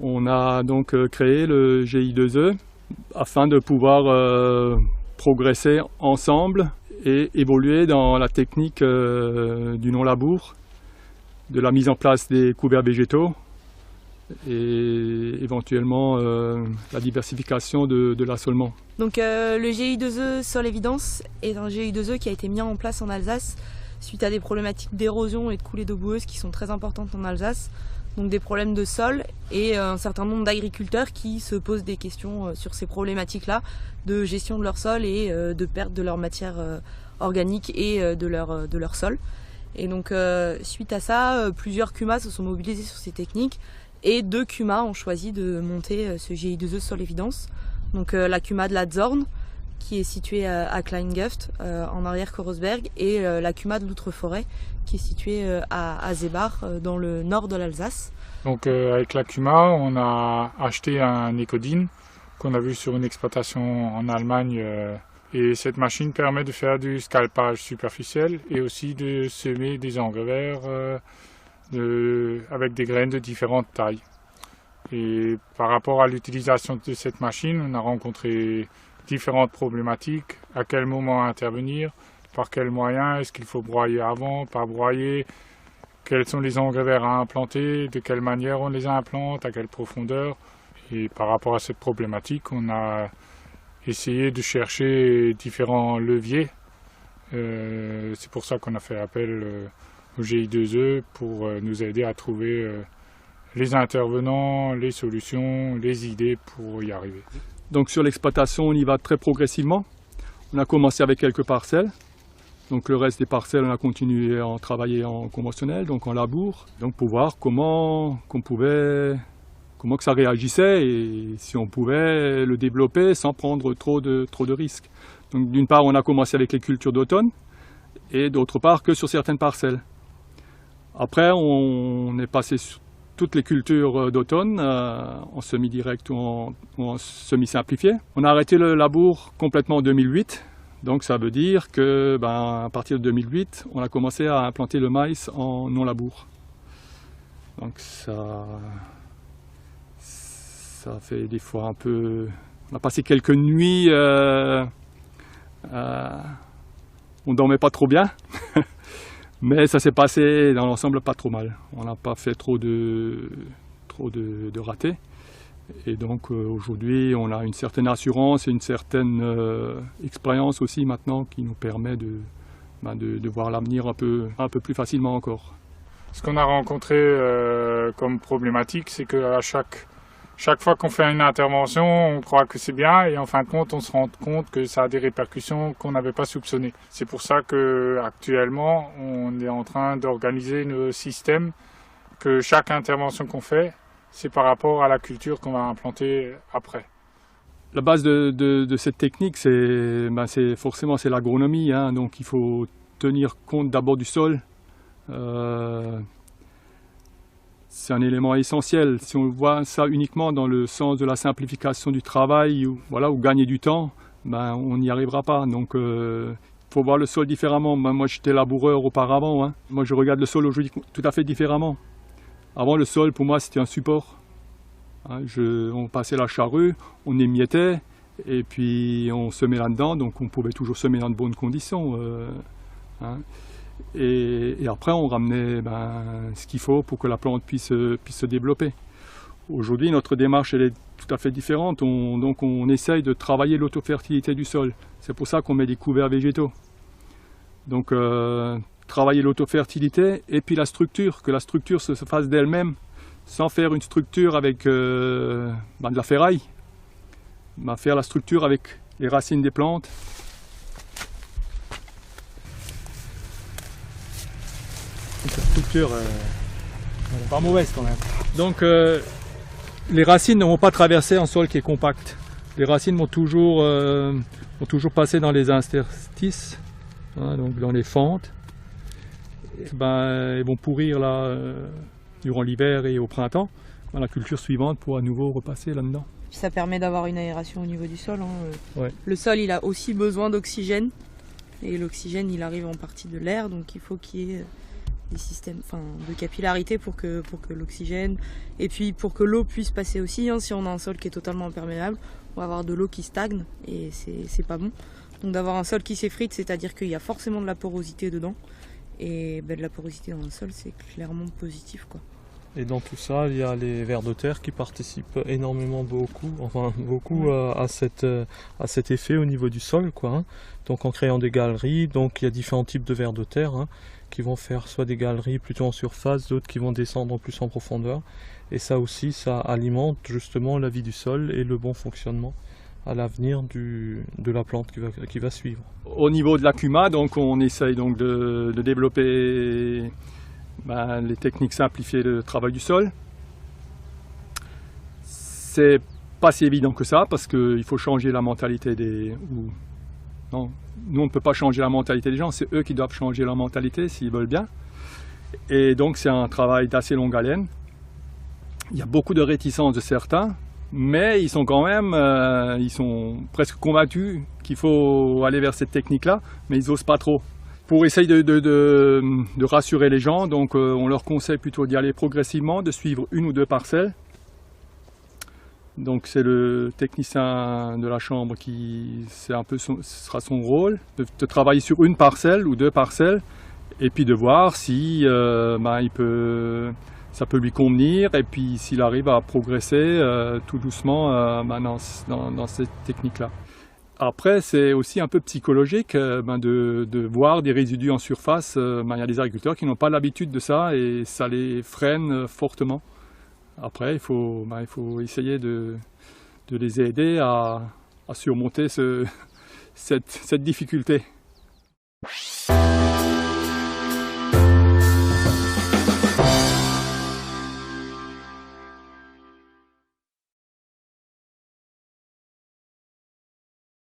On a donc créé le GI2E afin de pouvoir progresser ensemble et évoluer dans la technique du non-labour, de la mise en place des couverts végétaux et éventuellement la diversification de l'assolement. Donc le GI2E Sol Évidence est un GI2E qui a été mis en place en Alsace suite à des problématiques d'érosion et de coulées d'eau boueuse qui sont très importantes en Alsace. Donc des problèmes de sol et un certain nombre d'agriculteurs qui se posent des questions sur ces problématiques-là de gestion de leur sol et de perte de leur matière organique et de leur sol. Et donc suite à ça, plusieurs CUMA se sont mobilisés sur ces techniques et 2 CUMA ont choisi de monter ce GI2E Sol Évidence. Donc la CUMA de la Zorn qui est située à Kleinguft en arrière Korosberg et la CUMA de l'Outreforêt qui est située à Zebach dans le nord de l'Alsace. Donc avec la CUMA, on a acheté un Ecodyn qu'on a vu sur une exploitation en Allemagne et cette machine permet de faire du scalpage superficiel et aussi de semer des engrais verts avec des graines de différentes tailles. Et par rapport à l'utilisation de cette machine, on a rencontré différentes problématiques, à quel moment intervenir, par quels moyens, est-ce qu'il faut broyer avant, pas broyer, quels sont les engrais verts à implanter, de quelle manière on les implante, à quelle profondeur. Et par rapport à cette problématique, on a essayé de chercher différents leviers. C'est pour ça qu'on a fait appel au GI2E pour nous aider à trouver les intervenants, les solutions, les idées pour y arriver. Donc sur l'exploitation, on y va très progressivement. On a commencé avec quelques parcelles. Donc le reste des parcelles, on a continué à en travailler en conventionnel, donc en labour. Donc pour voir comment que ça réagissait et si on pouvait le développer sans prendre trop de risques. Donc d'une part, on a commencé avec les cultures d'automne et d'autre part que sur certaines parcelles. Après, on est passé sur toutes les cultures d'automne en semi-direct ou en semi-simplifié. On a arrêté le labour complètement en 2008. Donc ça veut dire que à partir de 2008, on a commencé à implanter le maïs en non-labour. Donc ça fait des fois un peu... On a passé quelques nuits, on dormait pas trop bien. Mais ça s'est passé dans l'ensemble pas trop mal. On n'a pas fait trop de ratés. Et donc aujourd'hui, on a une certaine assurance et une certaine expérience aussi maintenant qui nous permet de voir l'avenir un peu plus facilement encore. Ce qu'on a rencontré comme problématique, c'est qu'à chaque fois qu'on fait une intervention, on croit que c'est bien et en fin de compte, on se rend compte que ça a des répercussions qu'on n'avait pas soupçonnées. C'est pour ça qu'actuellement, on est en train d'organiser nos systèmes, que chaque intervention qu'on fait, c'est par rapport à la culture qu'on va implanter après. La base de cette technique, c'est forcément l'agronomie, hein, donc il faut tenir compte d'abord du sol. C'est un élément essentiel. Si on voit ça uniquement dans le sens de la simplification du travail ou gagner du temps, on n'y arrivera pas. Donc il faut voir le sol différemment. Moi j'étais laboureur auparavant. Hein. Moi je regarde le sol aujourd'hui tout à fait différemment. Avant le sol pour moi c'était un support. Hein, on passait la charrue, on émiettait et puis on semait là-dedans. Donc on pouvait toujours semer dans de bonnes conditions. Hein. Et après on ramenait ce qu'il faut pour que la plante puisse se développer. Aujourd'hui notre démarche elle est tout à fait différente, donc on essaye de travailler l'autofertilité du sol. C'est pour ça qu'on met des couverts végétaux. Donc travailler l'autofertilité et puis la structure, que la structure se fasse d'elle-même sans faire une structure avec de la ferraille. Faire la structure avec les racines des plantes. La structure pas mauvaise quand même. Donc les racines ne vont pas traverser un sol qui est compact. Les racines vont toujours passer dans les interstices, hein, donc dans les fentes. Elles vont pourrir là durant l'hiver et au printemps. La culture suivante pourra à nouveau repasser là-dedans. Ça permet d'avoir une aération au niveau du sol. Hein. Ouais. Le sol il a aussi besoin d'oxygène et l'oxygène il arrive en partie de l'air, donc il faut qu'il y ait systèmes de capillarité pour que l'oxygène et puis pour que l'eau puisse passer aussi. Si on a un sol qui est totalement imperméable, on va avoir de l'eau qui stagne et c'est pas bon. Donc d'avoir un sol qui s'effrite, c'est-à-dire qu'il y a forcément de la porosité dedans. Et de la porosité dans le sol, c'est clairement positif, quoi. Et dans tout ça, il y a les vers de terre qui participent énormément beaucoup à cet effet au niveau du sol, quoi, hein. Donc en créant des galeries, donc il y a différents types de vers de terre, hein, qui vont faire soit des galeries plutôt en surface, d'autres qui vont descendre plus en profondeur. Et ça aussi, ça alimente justement la vie du sol et le bon fonctionnement à l'avenir de la plante qui va suivre. Au niveau de l'ACUMA, donc on essaye donc de développer les techniques simplifiées de travail du sol. C'est pas si évident que ça parce qu'il faut changer la mentalité non, nous on ne peut pas changer la mentalité des gens, c'est eux qui doivent changer leur mentalité s'ils veulent bien. Et donc c'est un travail d'assez longue haleine. Il y a beaucoup de réticences de certains, mais ils sont quand même, ils sont presque convaincus qu'il faut aller vers cette technique-là, mais ils n'osent pas trop. Pour essayer de rassurer les gens, donc on leur conseille plutôt d'y aller progressivement, de suivre 1 ou 2 parcelles. Donc c'est le technicien de la chambre ce sera son rôle, de travailler sur 1 parcelle ou 2 parcelles, et puis de voir si ça peut lui convenir, et puis s'il arrive à progresser tout doucement dans cette technique-là. Après, c'est aussi un peu psychologique de voir des résidus en surface. Il y a des agriculteurs qui n'ont pas l'habitude de ça et ça les freine fortement. Après, il faut essayer de les aider à surmonter cette difficulté.